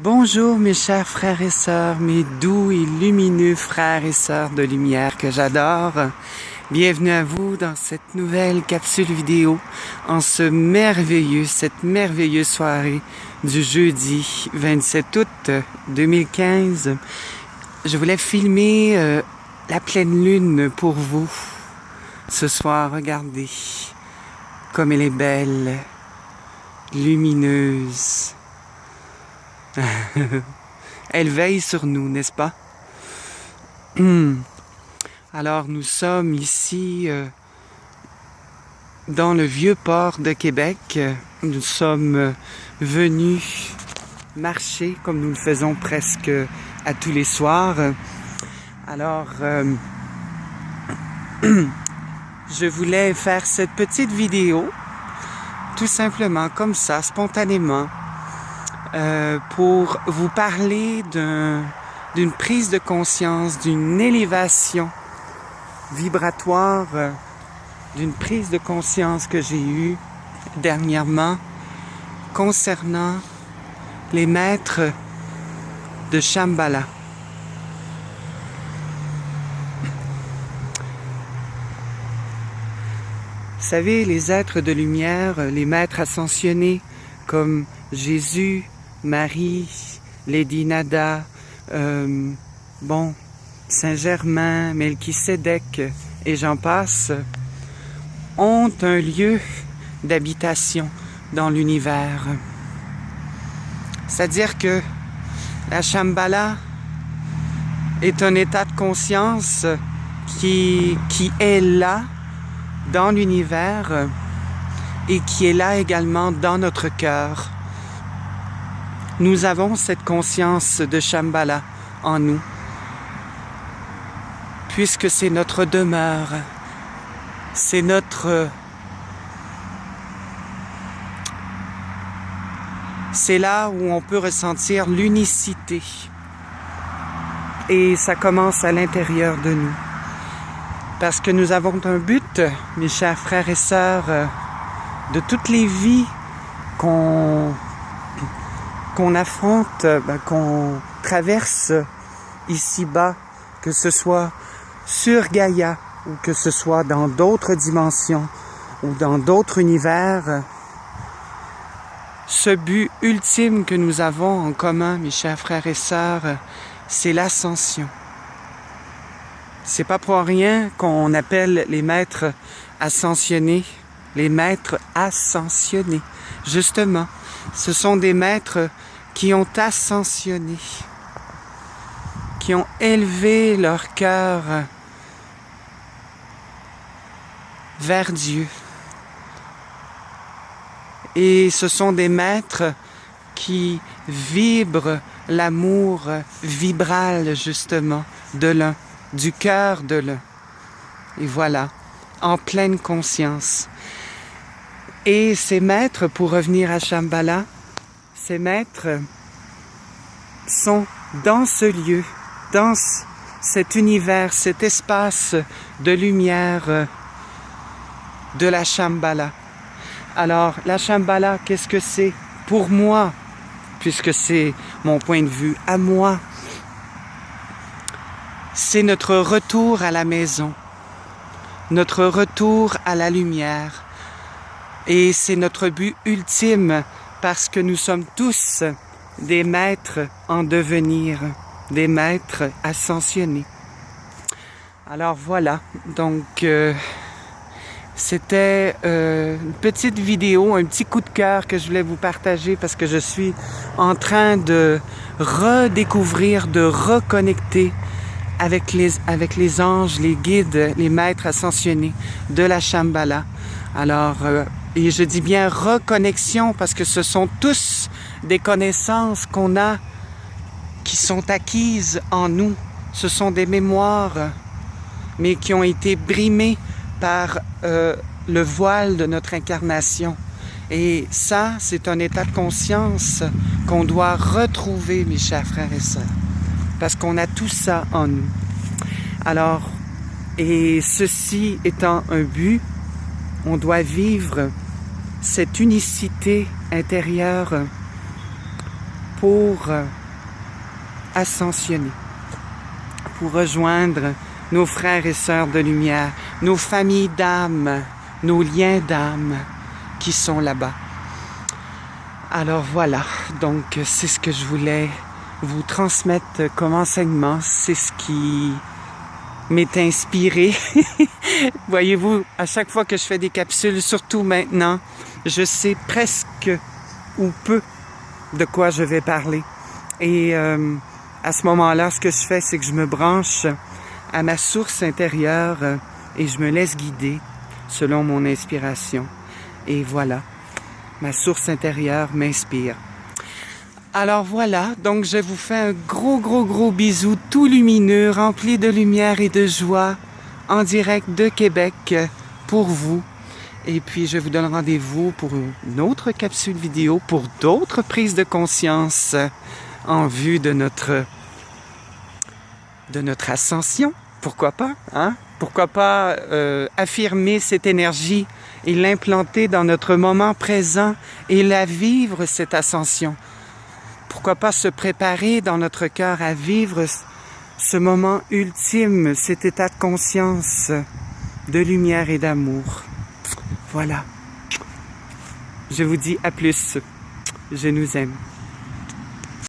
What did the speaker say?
Bonjour mes chers frères et sœurs, mes doux et lumineux frères et sœurs de lumière que j'adore. Bienvenue à vous dans cette nouvelle capsule vidéo en cette merveilleuse soirée du jeudi 27 août 2015. Je voulais filmer la pleine lune pour vous ce soir. Regardez comme elle est belle, lumineuse. Elle veille sur nous, n'est-ce pas? Alors, nous sommes ici dans le vieux port de Québec. Nous sommes venus marcher comme nous le faisons presque à tous les soirs. Alors, je voulais faire cette petite vidéo, tout simplement, comme ça, spontanément, pour vous parler d'une prise de conscience, d'une élévation vibratoire, d'une prise de conscience que j'ai eue dernièrement concernant les maîtres de Shambhala. Vous savez, les êtres de lumière, les maîtres ascensionnés comme Jésus, Marie, Lady Nada, Saint-Germain, Melchisédek et j'en passe, ont un lieu d'habitation dans l'univers. C'est-à-dire que la Shambhala est un état de conscience qui est là dans l'univers et qui est là également dans notre cœur. Nous avons cette conscience de Shambhala en nous, puisque c'est notre demeure, c'est c'est là où on peut ressentir l'unicité. Et ça commence à l'intérieur de nous. Parce que nous avons un but, mes chers frères et sœurs, de toutes les vies qu'on affronte, qu'on traverse ici-bas, que ce soit sur Gaïa ou que ce soit dans d'autres dimensions ou dans d'autres univers. Ce but ultime que nous avons en commun, mes chers frères et sœurs, c'est l'ascension. C'est pas pour rien qu'on appelle les maîtres ascensionnés, les maîtres ascensionnés. Justement, ce sont des maîtres qui ont ascensionné, qui ont élevé leur cœur vers Dieu. Et ce sont des maîtres qui vibrent l'amour vibral, justement, de l'un, du cœur de l'un. Et voilà, en pleine conscience. Et ces maîtres, pour revenir à Shambhala, ces maîtres sont dans ce lieu, dans cet univers, cet espace de lumière de la Shambhala. Alors, la Shambhala, qu'est-ce que c'est pour moi, puisque c'est mon point de vue à moi? C'est notre retour à la maison, notre retour à la lumière. Et c'est notre but ultime parce que nous sommes tous des maîtres en devenir, des maîtres ascensionnés. Alors voilà, donc c'était une petite vidéo, un petit coup de cœur que je voulais vous partager parce que je suis en train de redécouvrir, de reconnecter avec les anges, les guides, les maîtres ascensionnés de la Shambhala. Alors, et je dis bien reconnexion parce que ce sont tous des connaissances qu'on a qui sont acquises en nous. Ce sont des mémoires, mais qui ont été brimées par le voile de notre incarnation. Et ça, c'est un état de conscience qu'on doit retrouver, mes chers frères et sœurs, parce qu'on a tout ça en nous. Alors, et ceci étant un but, on doit vivre cette unicité intérieure pour ascensionner, pour rejoindre nos frères et sœurs de lumière, nos familles d'âme, nos liens d'âme qui sont là-bas. Alors voilà, donc c'est ce que je voulais vous transmettre comme enseignement, c'est ce qui m'est inspiré. Voyez-vous, à chaque fois que je fais des capsules, surtout maintenant, je sais presque ou peu de quoi je vais parler. Et à ce moment-là, ce que je fais, c'est que je me branche à ma source intérieure et je me laisse guider selon mon inspiration. Et voilà, ma source intérieure m'inspire. Alors voilà, donc je vous fais un gros bisou tout lumineux, rempli de lumière et de joie, en direct de Québec pour vous. Et puis je vous donne rendez-vous pour une autre capsule vidéo, pour d'autres prises de conscience en vue de notre ascension. Pourquoi pas, hein? Pourquoi pas affirmer cette énergie et l'implanter dans notre moment présent et la vivre, cette ascension. Pourquoi pas se préparer dans notre cœur à vivre ce moment ultime, cet état de conscience de lumière et d'amour. Voilà. Je vous dis à plus. Je nous aime.